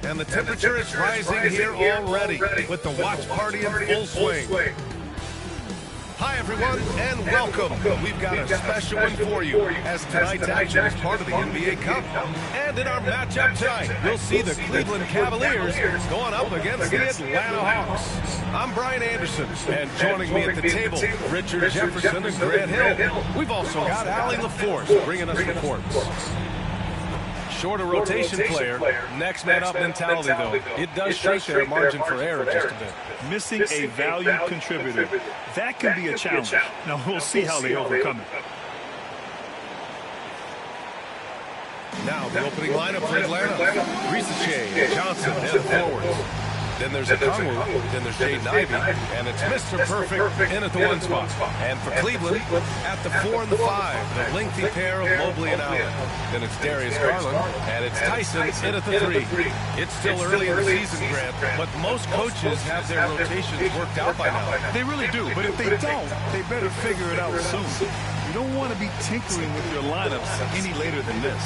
And the temperature is rising here already with the watch party in full swing. Hi, everyone, and welcome. We've got a special one for you, as tonight's action is part of the NBA Cup. And in our matchup tonight, we'll see the Cleveland Cavaliers going up against the Atlanta Hawks. I'm Brian Anderson, and joining me at the table, Richard Jefferson and Grant Hill. We've also got Allie LaForce bringing us reports. Shorter rotation player, next man up mentality, though. It does shrink their margin for error just a bit. Missing a valued contributor. That can be a challenge. Now, we'll see how they overcome it. Now, the opening lineup for Atlanta. Risache, Johnson, head forwards. Then there's Okongwu, then there's Jaden Ivey, and it's Mr. Perfect in at the 1 spot. And for Cleveland, at the 4 and the 5, the lengthy pair of Mobley and Allen. Then it's Darius Garland, and it's Tyson in at the 3. It's still early in the season, Grant, but most coaches have their rotations worked out by now. They really do, but if they don't, they better figure it out soon. You don't want to be tinkering with your lineups any later than this.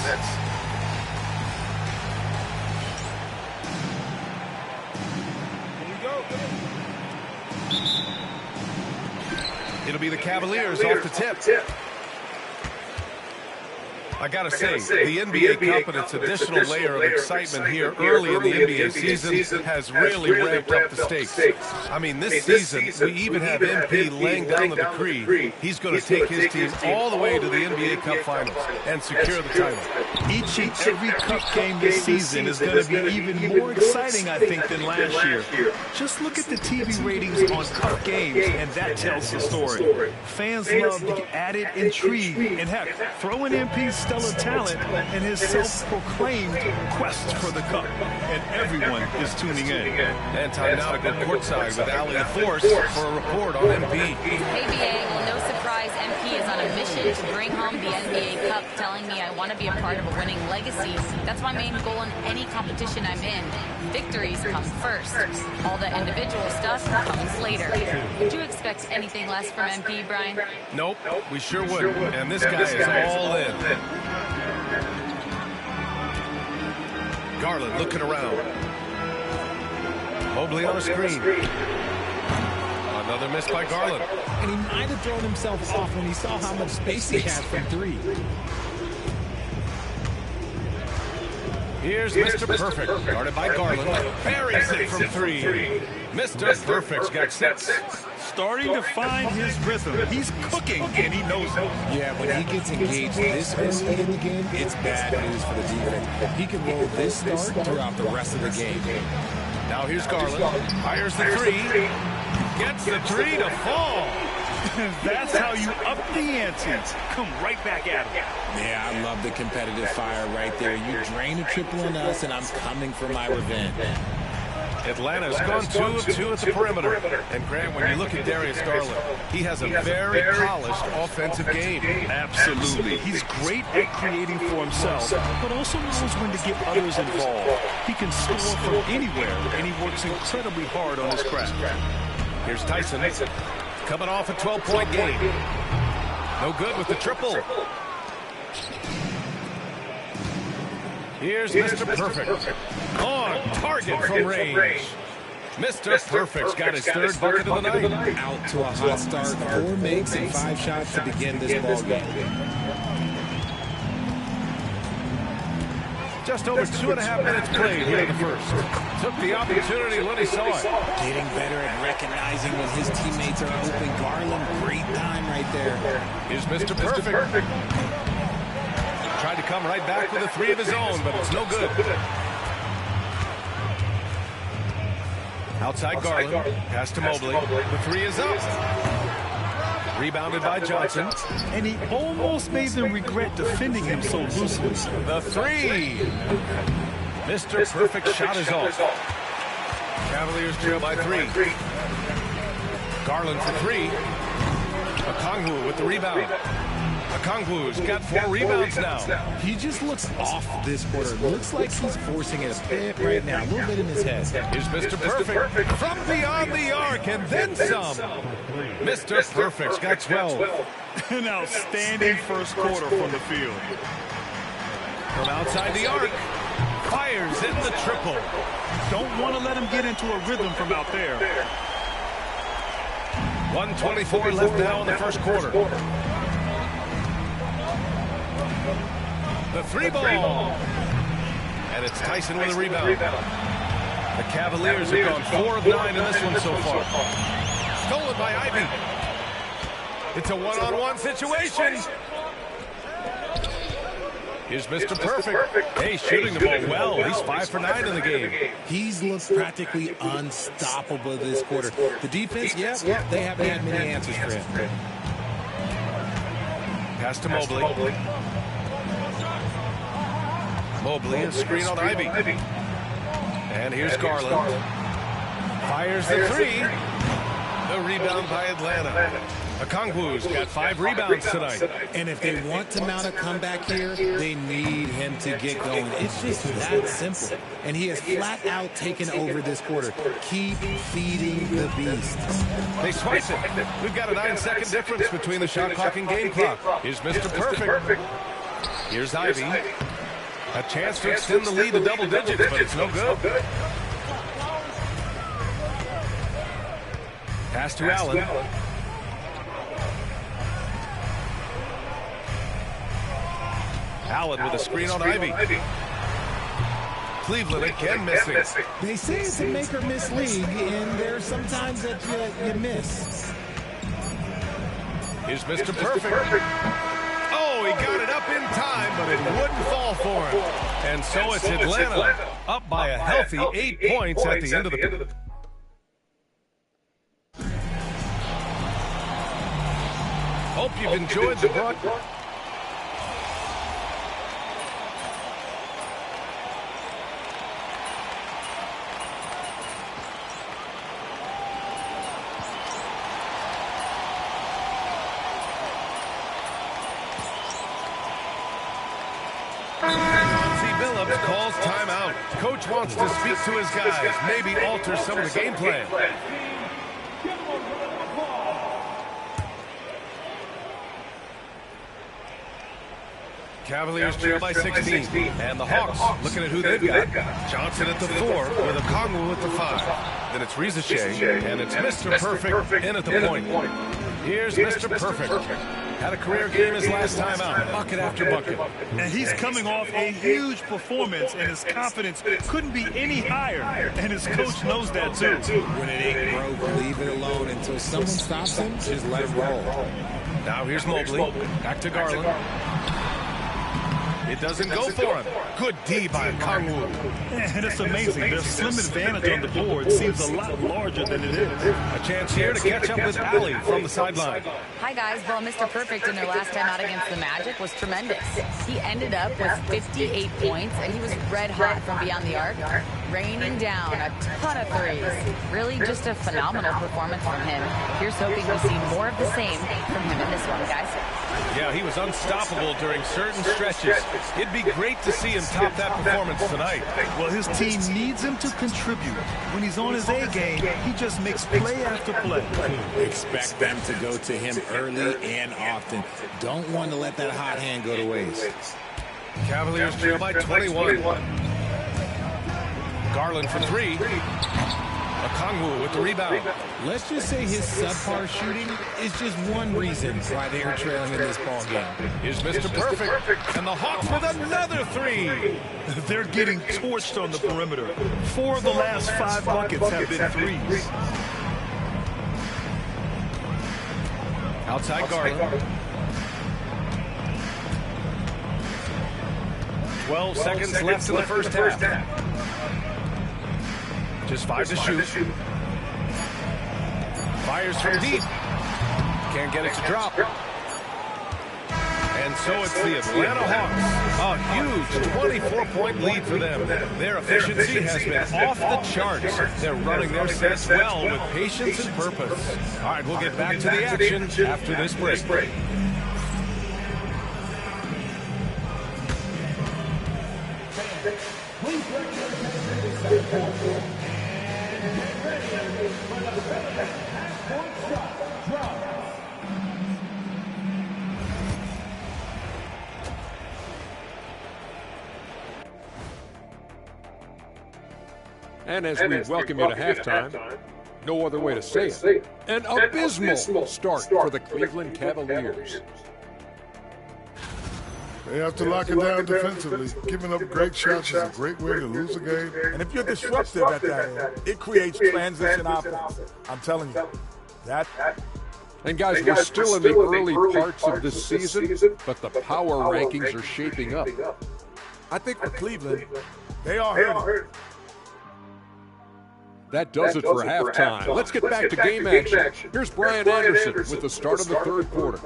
It'll be the Cavaliers off the tip. I gotta say, the NBA Cup and its additional layer of excitement here early in the NBA season has really ramped up the stakes. I mean, this season, we even have MP laying down the decree. He's going to take his team all the way to the NBA Cup Finals and secure the title. Each and every Cup game this season is going to be even more exciting, I think, than last year. Just look at the TV ratings on Cup games, and that tells the story. Fans love the added intrigue, and heck, throw in MP's stellar talent and his self-proclaimed quest for the Cup, and everyone is tuning in. And time now to go courtside with Allie LaForce for a report on MP. ABA, well, no surprise, MP is on a mission to bring home the NBA Cup, telling me I want to be a part of a winning legacy. That's my main goal in any competition I'm in. Victories come first. All the individual stuff comes later. Would you expect anything less from MP, Brian? Nope, we sure wouldn't. And this guy is all in. Garland looking around. Mobley on a screen. Another miss by Garland. And he might have thrown himself off when he saw how much space he had from 3. Here's Mr. Perfect, guarded by Garland. Buries it from 3. Mr. Perfect's got 6. Starting to find his rhythm. He's cooking, and he knows it. Yeah, when he gets engaged this early in the game, it's bad news for the defense. He can roll this start throughout the rest of the game. Now here's Garland. Fires the 3. Gets the 3 to fall. That's how you up the ante. Come right back at him. Yeah, I love the competitive fire right there. You drain a triple on us, and I'm coming for my revenge. Atlanta's gone 2 of 2 at the perimeter. And Grant, when you look at Darius Garland, he has a very polished offensive game. Absolutely. He's great at creating for himself, but also knows when to get others involved. He can score from anywhere, and he works incredibly hard on his craft. Here's Tyson, coming off a 12-point game. No good with the triple. Here's Mr. Perfect. On target from range. Mr. Perfect's got his 3rd bucket of the night. Out to a hot start. 4 makes and 5 shots to begin this ball game. Just over 2.5 minutes played here in the first. Took the opportunity when he saw it. Getting better at recognizing when his teammates are open. Garland, great time right there. Here's Mr. Perfect. Tried to come right back with a 3 of his own, but it's no good. Outside Garland. Pass to Mobley. The 3 is up. Rebounded by Johnson. And he almost made them regret defending him so loosely. The 3. Mr. Perfect shot is off. Cavaliers trail by 3. Garland for 3. Okongwu with the rebound. Okongwu's got 4 rebounds now. He just looks off this quarter. Looks like he's forcing it a bit right now. A little bit in his head. Here's Mr. Perfect from beyond the arc and then some. Mr. Perfect's got 12. An outstanding first quarter from the field. From outside the arc, fires in the triple. Don't want to let him get into a rhythm from out there. 1:24 left now in the first quarter. The 3 ball. And it's Tyson with a rebound. The Cavaliers have gone 4 of 9 in this one so far. Stolen by Ivy. It's a one-on-one situation. Here's Mr. Perfect. Hey, shooting the ball well. He's 5 for 9 in the game. He's looked practically unstoppable this quarter. The defense, yeah, they haven't had many answers for him. Pass to Mobley. Mobley, a screen on Ivy. And here's Garland. Fires the 3. The rebound by Atlanta. Okongwu's got 5 rebounds tonight. And if they want to mount a comeback here, they need him to get going. It's just that simple. And he has flat out taken over this quarter. Keep feeding the beast. They swipe it. We've got a 9-second difference between the shot clock and game clock. Here's Mr. Perfect. Here's Ivy. A chance to extend the lead to double digits, but it's no good. Pass to Allen. Allen with a screen on Ivy. Cleveland again missing. They say it's a make or miss league, and there's sometimes that you miss. Here's Mr. Perfect. Oh, he got it up in time, but it wouldn't fall for him. And so it's Atlanta up by a healthy 8 points at the end of the... Hope you've enjoyed the broadcast. Calls timeout. Coach wants to speak to his guys, maybe alter some of the game plan. Cavaliers trail by 16, and the Hawks looking at who they've got. Johnson at the 4 with Okongwu at the 5. Then it's Rizichet, and it's Mr. Perfect in at the point. Here's Mr. Perfect. Had a career game his last time out, bucket after bucket. And he's coming off a huge performance, and his confidence couldn't be any higher. And his coach knows that, too. When it ain't broke, leave it alone until someone stops him, just let it roll. Now here's Mobley. Back to Garland. It doesn't go for him. Good D by Okongwu. And it's amazing. Their slim advantage on the board seems a lot larger than it is. A chance here to catch up with Ali from the sideline. Hi, guys. Well, Mr. Perfect in their last time out against the Magic was tremendous. He ended up with 58 points, and he was red hot from beyond the arc, raining down a ton of threes. Really just a phenomenal performance from him. Here's hoping we see more of the same from him in this one, guys. Yeah, he was unstoppable during certain stretches. It'd be great to see him top that performance tonight. Well, his team needs him to contribute. When he's on his A game, he just makes play after play. Expect them to go to him early and often. Don't want to let that hot hand go to waste. Cavaliers trail by 21. Garland for 3. Okongwu with the rebound. Let's just say his subpar shooting is just one reason why they are trailing in this ball game. Here's Mr. Perfect, and the Hawks with another 3. They're getting torched on the perimeter. 4 of the last 5 buckets have been threes. Outside Garland. 12 seconds left in the first half. Just 5 to shoot. Fires from deep. Can't get it to drop. And so it's the Atlanta Hawks. A huge 24-point lead for them. Their efficiency has been off the charts. They're running their sets well with patience and purpose. All right, we'll get back to the action after this break. And as we welcome you to halftime, no other way to say it, an abysmal start for the Cleveland Cavaliers. They have to lock it down defensively. Giving up great shots is a great way to lose a game. And if you're disruptive at that end, it creates transition offense. I'm telling you, that. And guys, we're still in the early parts of this season, but the power rankings are shaping up. I think for Cleveland, they are hurting. That does it for halftime. Let's get back to game action. Here's Brian Anderson with the start of the third quarter.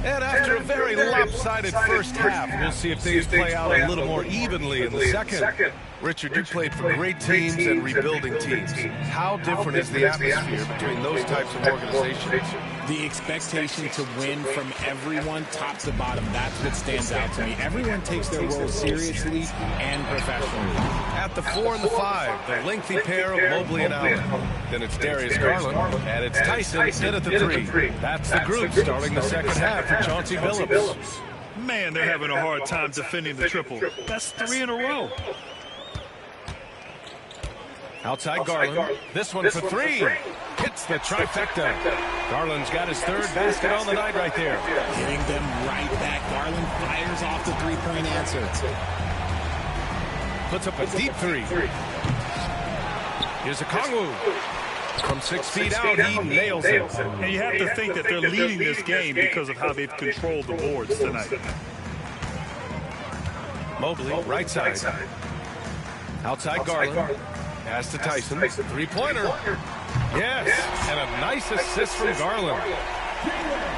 And after a very lopsided first half, we'll see if things play out a little more evenly in the second. Richard, you played for great teams and rebuilding teams. How different is the atmosphere between those types of organizations? The expectation to win from everyone, top to bottom, that's what stands out to me. Everyone takes their role seriously and professionally. At the 4 and the 5, the lengthy pair of Mobley and Allen. Then it's Darius Garland, and it's Tyson in at the 3. That's the group starting the second half for Chauncey Billups. Man, they're having a hard time defending the triple. That's 3 in a row. Outside Garland, this one for 3. Hits the trifecta. Garland's got his third basket on the night right there. Hitting them right back. Garland fires off the three-point answer. Puts up a deep 3. Here's a Kongwu. From 6 feet out, he nails it. And you have to think that they're leading this game because of how they've controlled the boards tonight. Mobley, right side. Outside Garland. Pass to Tyson. Three-pointer. Yes. And a nice assist from Garland.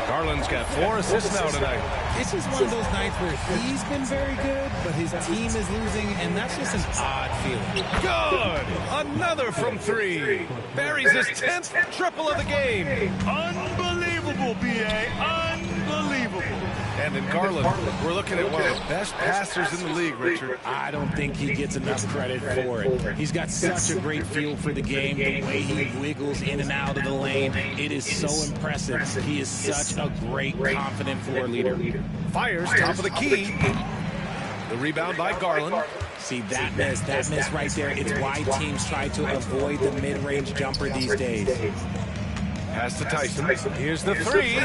Garland's got 4 assists now tonight. This is one of those nights where he's been very good, but his team is losing, and that's just an odd feeling. Good. Another from 3. Buries his 10th triple of the game. Unbelievable, B.A. Unbelievable. And in Garland, we're looking at one of the best passers in the league, Richard. I don't think he gets enough credit for it. He's got such a great feel for the game, the way he wiggles in and out of the lane. It is so impressive. He is such a great, confident floor leader. Fires, top of the key. The rebound by Garland. See, that miss right there. It's why teams try to avoid the mid-range jumper these days. Pass to Tyson. Here's the 3.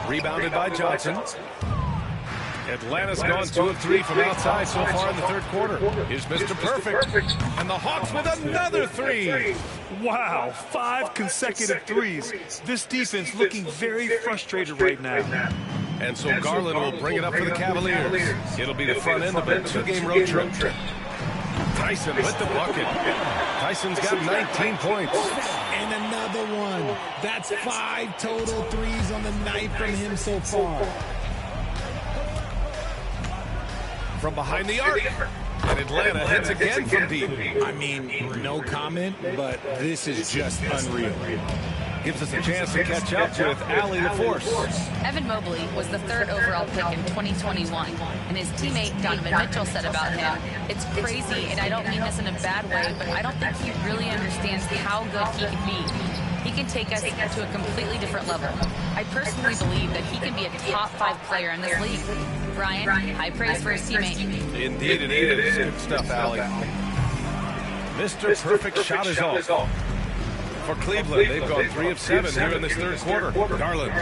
Rebounded by Johnson. Atlanta's gone 2 of 3 from outside so far in the third quarter. Here's Mr. Perfect. And the Hawks with another 3. Wow, 5 consecutive threes. This defense looking very frustrated right now. And so Garland will bring it up for the Cavaliers. It'll be the front end of a 2-game road trip. Tyson with the bucket. Tyson's got 19 points. And another one. That's 5 total threes on the night from him so far. From behind the arc. And Atlanta hits again from deep. I mean, no comment, but this is just unreal. Gives us a chance to catch up with Allie LaForce. Evan Mobley was the 3rd overall pick in 2021, and his teammate Donovan Mitchell said about him, "It's crazy, and I don't mean this in a bad way, but I don't think he really understands how good he can be. He can take us to a completely different level. I personally believe that he can be a top 5 player in this league." Brian, high praise for his teammate. Indeed it is. Good stuff, Allie. Mr. Perfect shot is off. For Cleveland, they've gone 3 of 7 here in this third quarter. Garland.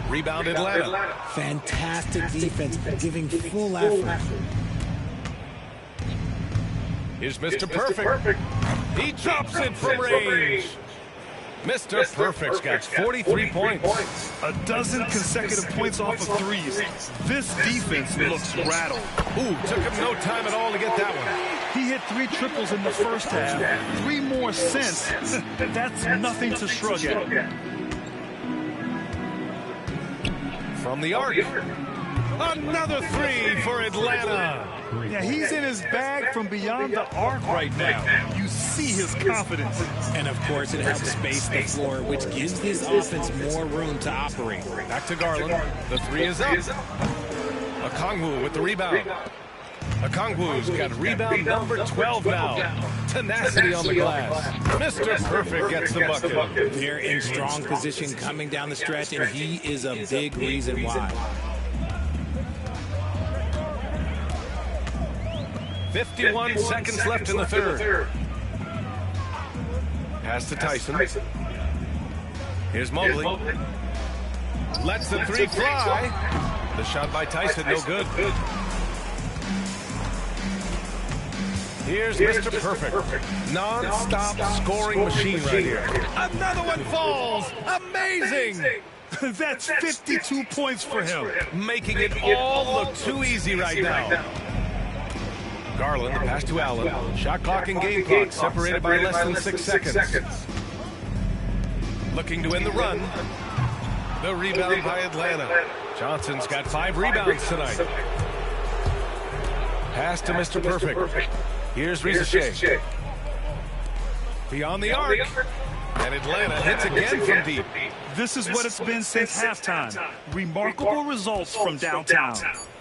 Rebound Atlanta. Fantastic defense, giving full effort. Here's Mr. Perfect. He drops it from range. Mr. Perfect's got 43 points. A dozen consecutive points off of threes. This defense looks rattled. Ooh, took him no time at all to get that one. He hit 3 triples in the first half, 3 more since. That's nothing to shrug at. From the arc. Another three for Atlanta. Yeah, he's in his bag from beyond the arc right now. You see his confidence. And, of course, it helps space the floor, which gives his offense more room to operate. Back to Garland. The three is up. Okongwu with the rebound. Okongwu's got rebound number 12 now. Tenacity on the glass. Mr. Perfect gets the bucket. They're in strong position coming down the stretch, and he is a big reason why. 51 seconds left in the third. Pass to Tyson. Here's Mobley. Lets the three fly. The shot by Tyson, no good. Here's Mr. Perfect. Non-stop scoring machine right here. Another one falls. Amazing. That's 52 points for him. Making it all look too easy right now. Garland, pass to Allen. Shot clock and game clock separated by less than 6 seconds. Looking to end the run. The rebound by Atlanta. Johnson's got 5 rebounds tonight. Pass to Mr. Perfect. Here's Rizachet. Beyond the arc. And Atlanta hits again from deep. This is what it's been since halftime. Remarkable results from downtown.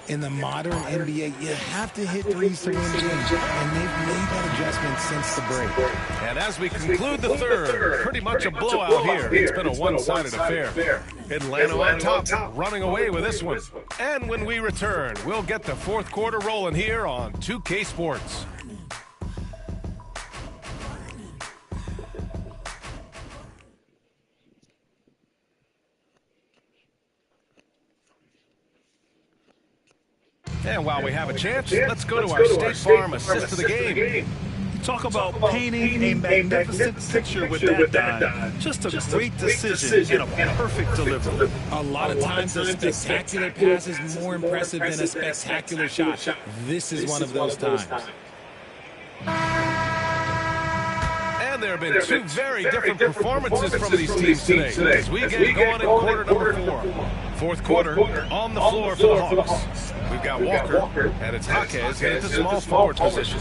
In the modern NBA, you have to hit threes to win games, and they've made that adjustment since the break. And as we conclude the third, pretty much a blowout here. It's been a one-sided affair. Atlanta on top, running away with this one. And when we return, we'll get the fourth quarter rolling here on 2K Sports. And while we have a chance, let's go to our State Farm assist of the game. Talk about painting a magnificent picture with that dime. Just a great decision and a perfect delivery. A lot of times a spectacular pass is more impressive than a spectacular shot. This is one of those times. And there have been two very different performances from these teams today as we get going in quarter number 4. Fourth quarter on the floor for the Hawks. We've got Walker, and it's Jaquez in the small forward position.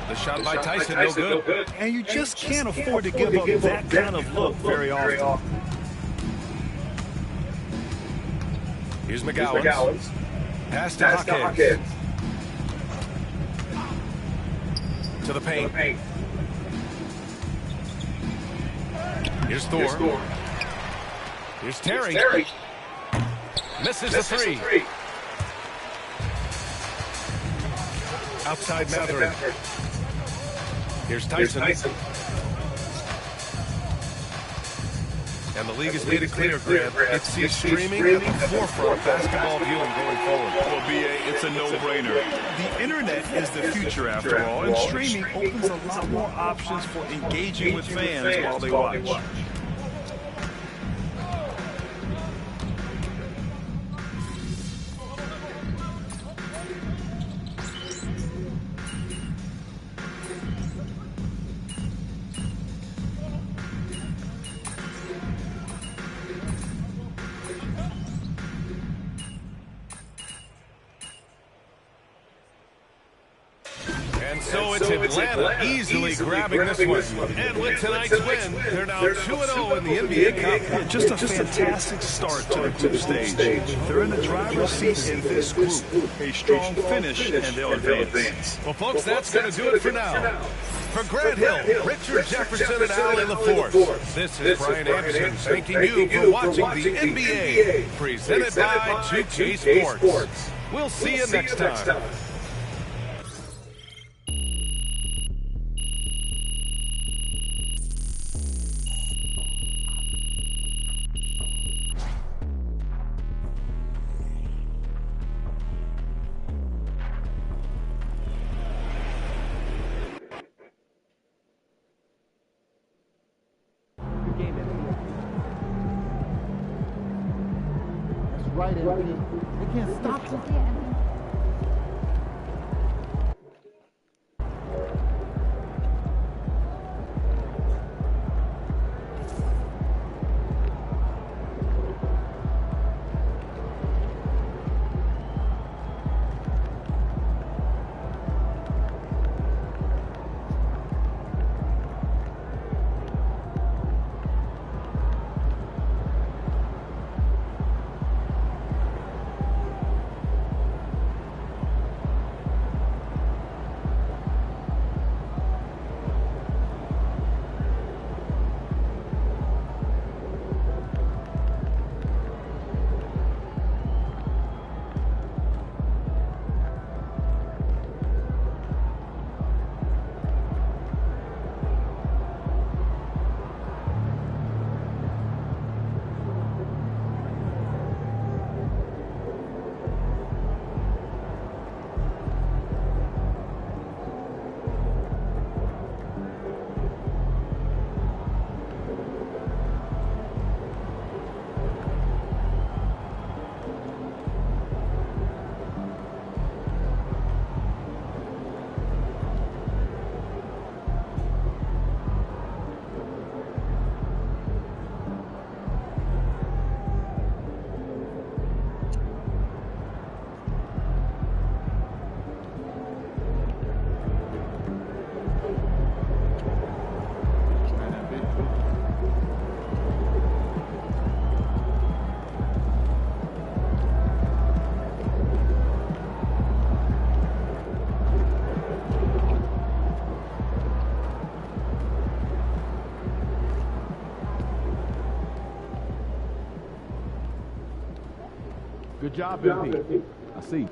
The shot by Tyson, no good. And you just can't afford to give up that kind of look very often. Here's McGowan's. Pass to Jaquez. To the paint. Here's Thor. Here's Terry. Misses the three. Outside Matherin. Here's Tyson. And the league has made it clear, Grant, it sees streaming at the forefront of basketball viewing going forward. Well, BA, it's a no-brainer. The internet is the future, after all, and streaming opens a lot more options for engaging with fans while they watch. So it's Atlanta easily grabbing this one. And with tonight's win, they're now 2-0 in the NBA Cup. Just a fantastic start to the group stage. They're in the driver's seat in this group. A strong finish, and they'll advance. Well, folks, that's going to do it for now. For Grant Hill, Richard Jefferson, and Allie LaForce, this is Brian Anderson thanking you for watching the NBA, presented by 2K Sports. We'll see you next time. Right, they can't stop them. Good job, MP. I see.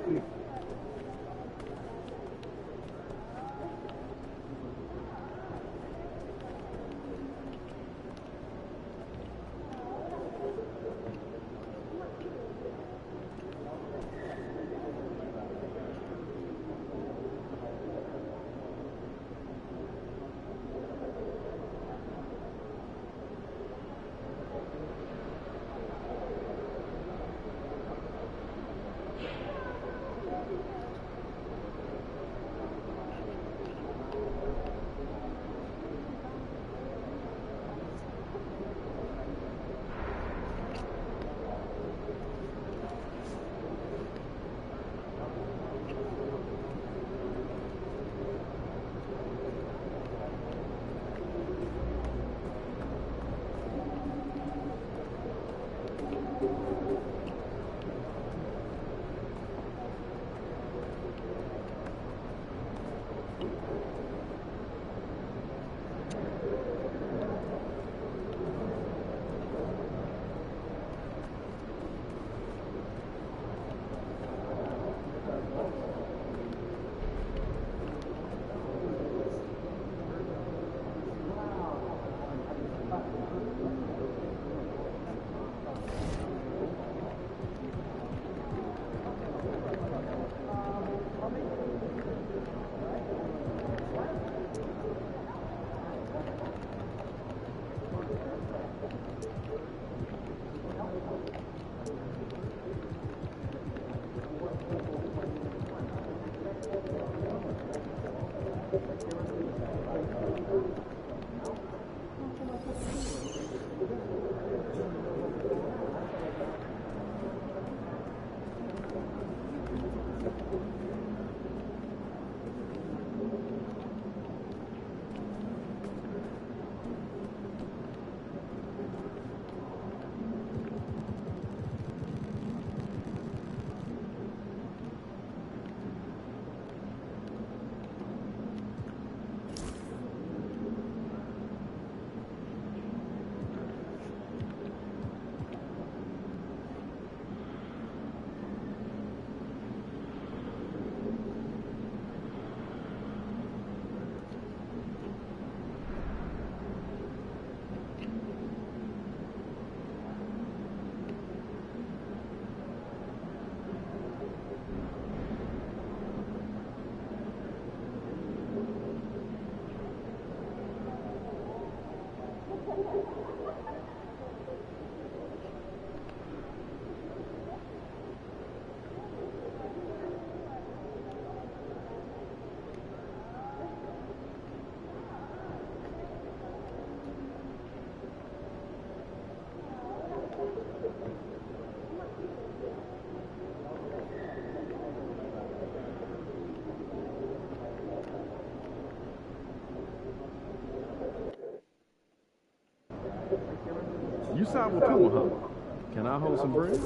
You side with Puma, huh? Can I hold some bread?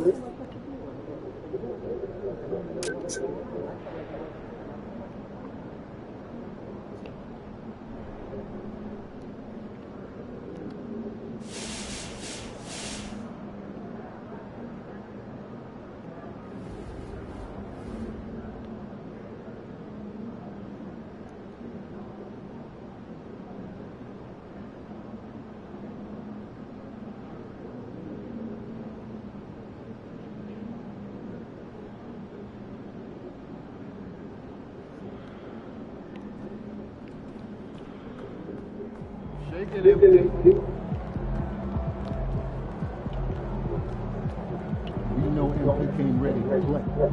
Shake it, MP. We know MP came ready to play.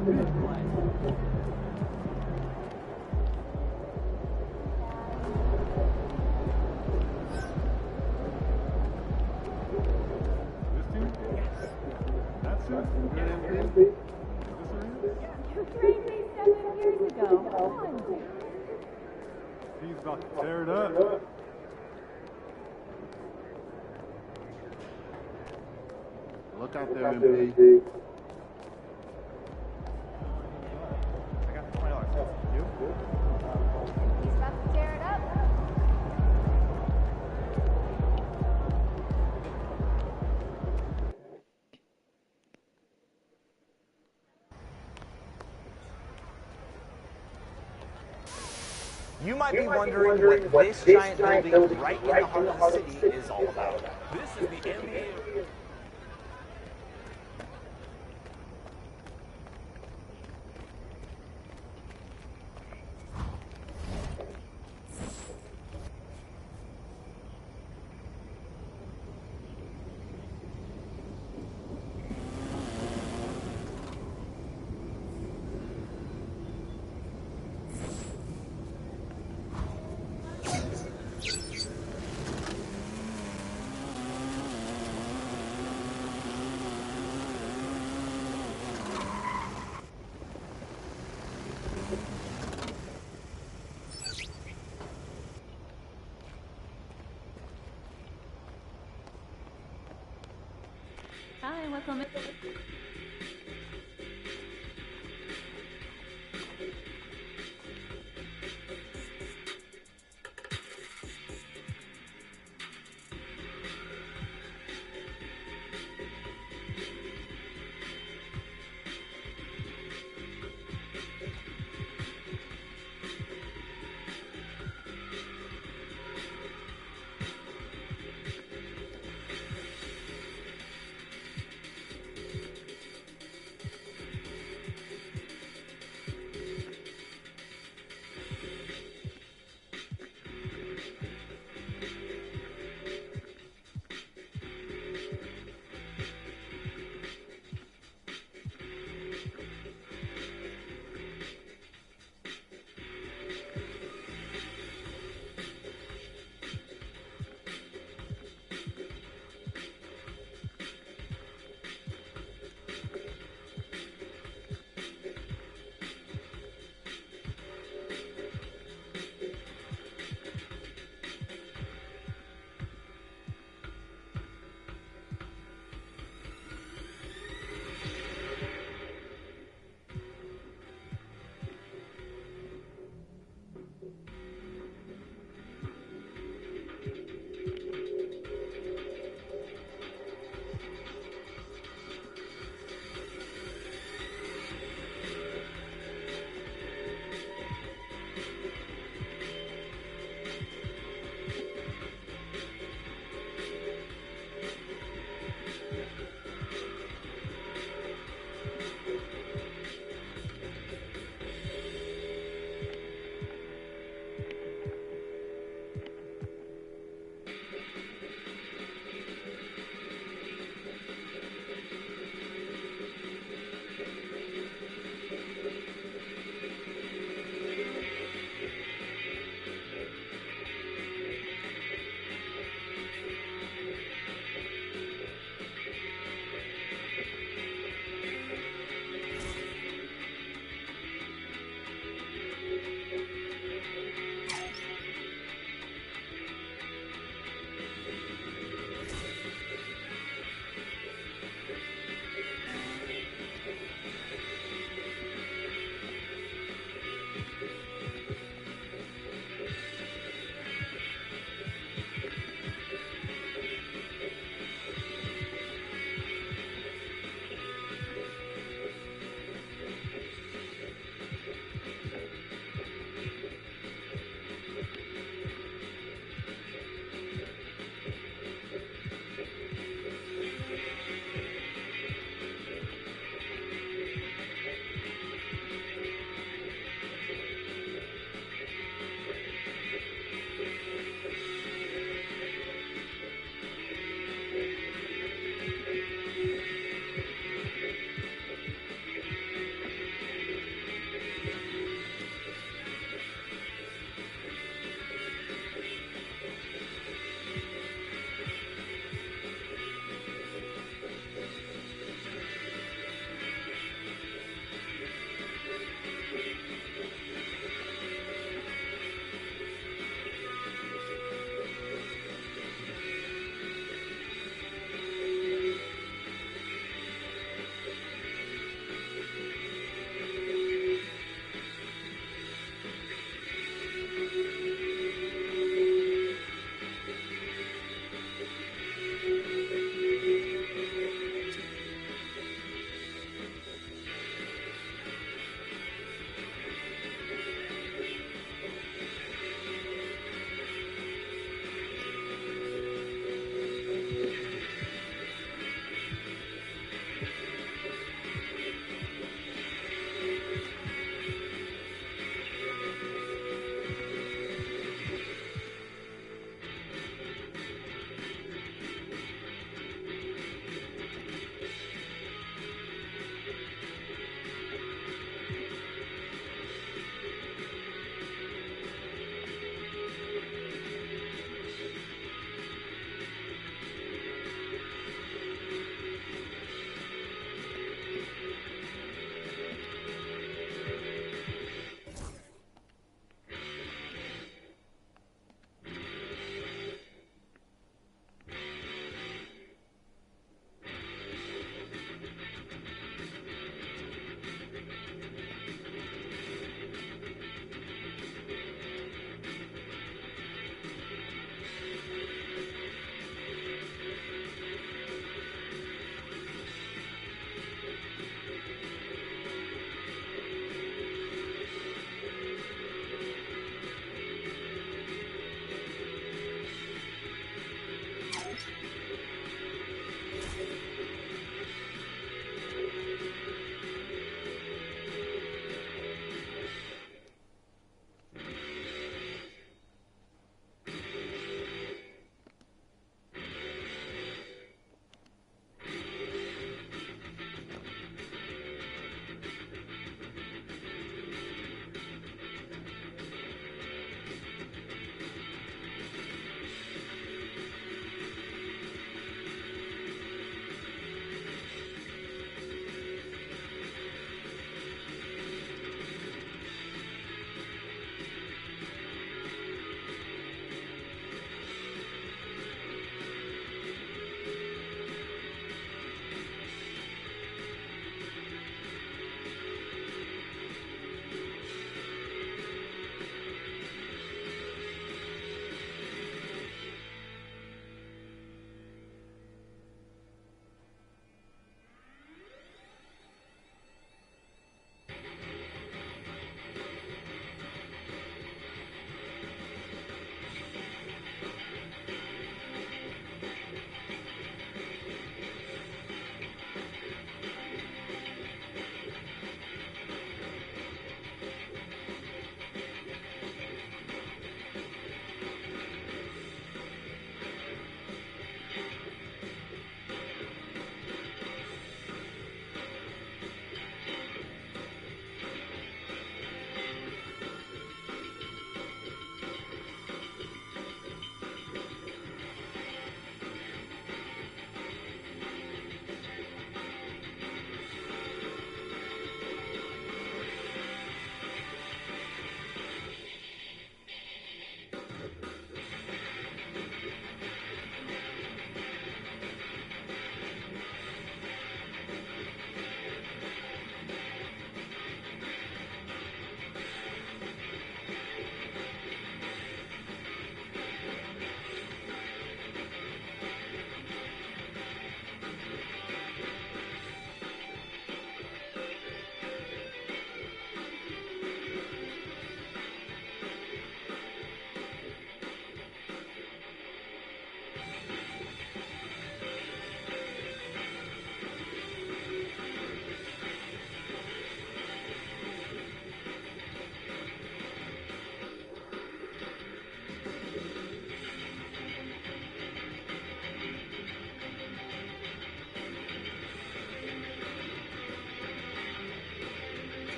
You trained me 7 years ago. Come on. He's about to tear it up. Look out there, MP. I got $20. You? He's about to tear it up. You might be wondering what this giant building right in the heart of the city is all about. This is the NBA. Hi, welcome in.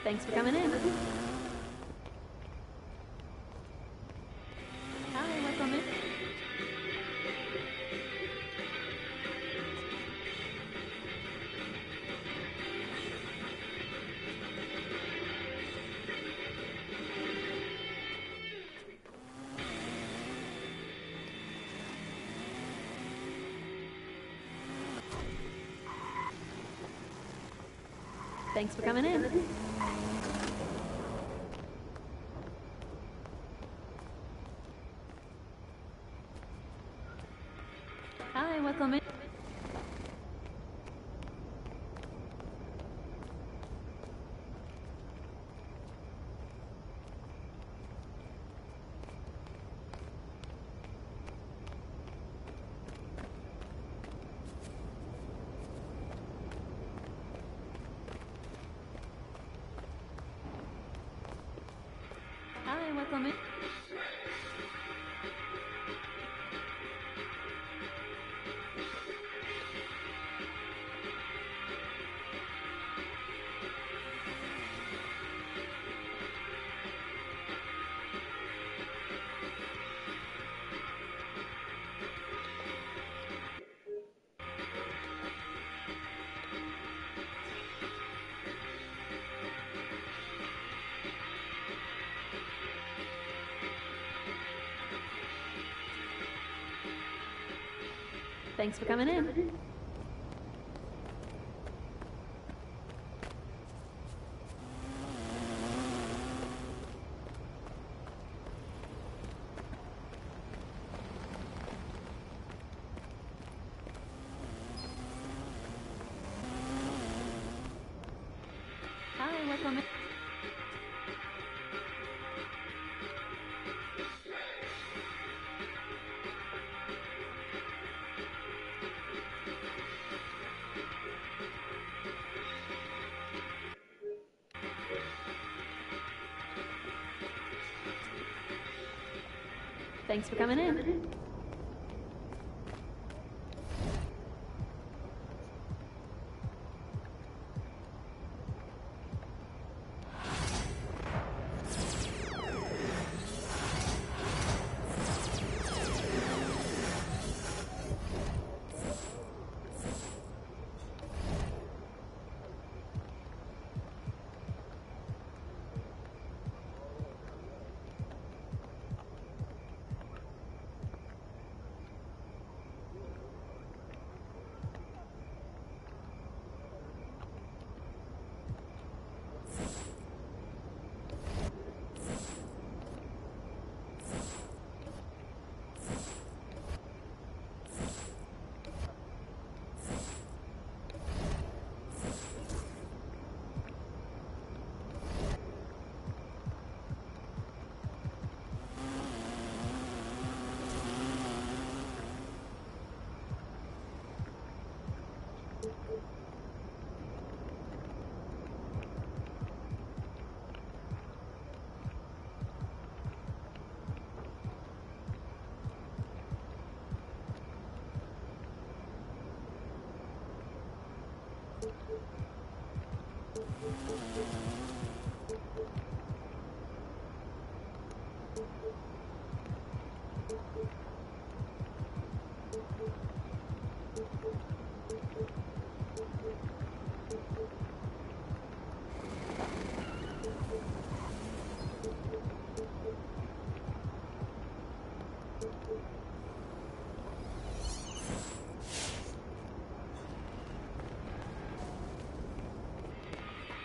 Thanks for coming in. Hi, welcome in. Thanks for coming in. Hi, welcome in. Hi, welcome in. Thanks for coming in. Hi, welcome in. Thanks for coming in.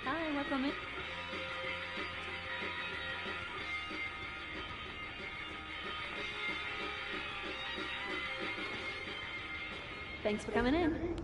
Hi, welcome in. Thanks for coming in.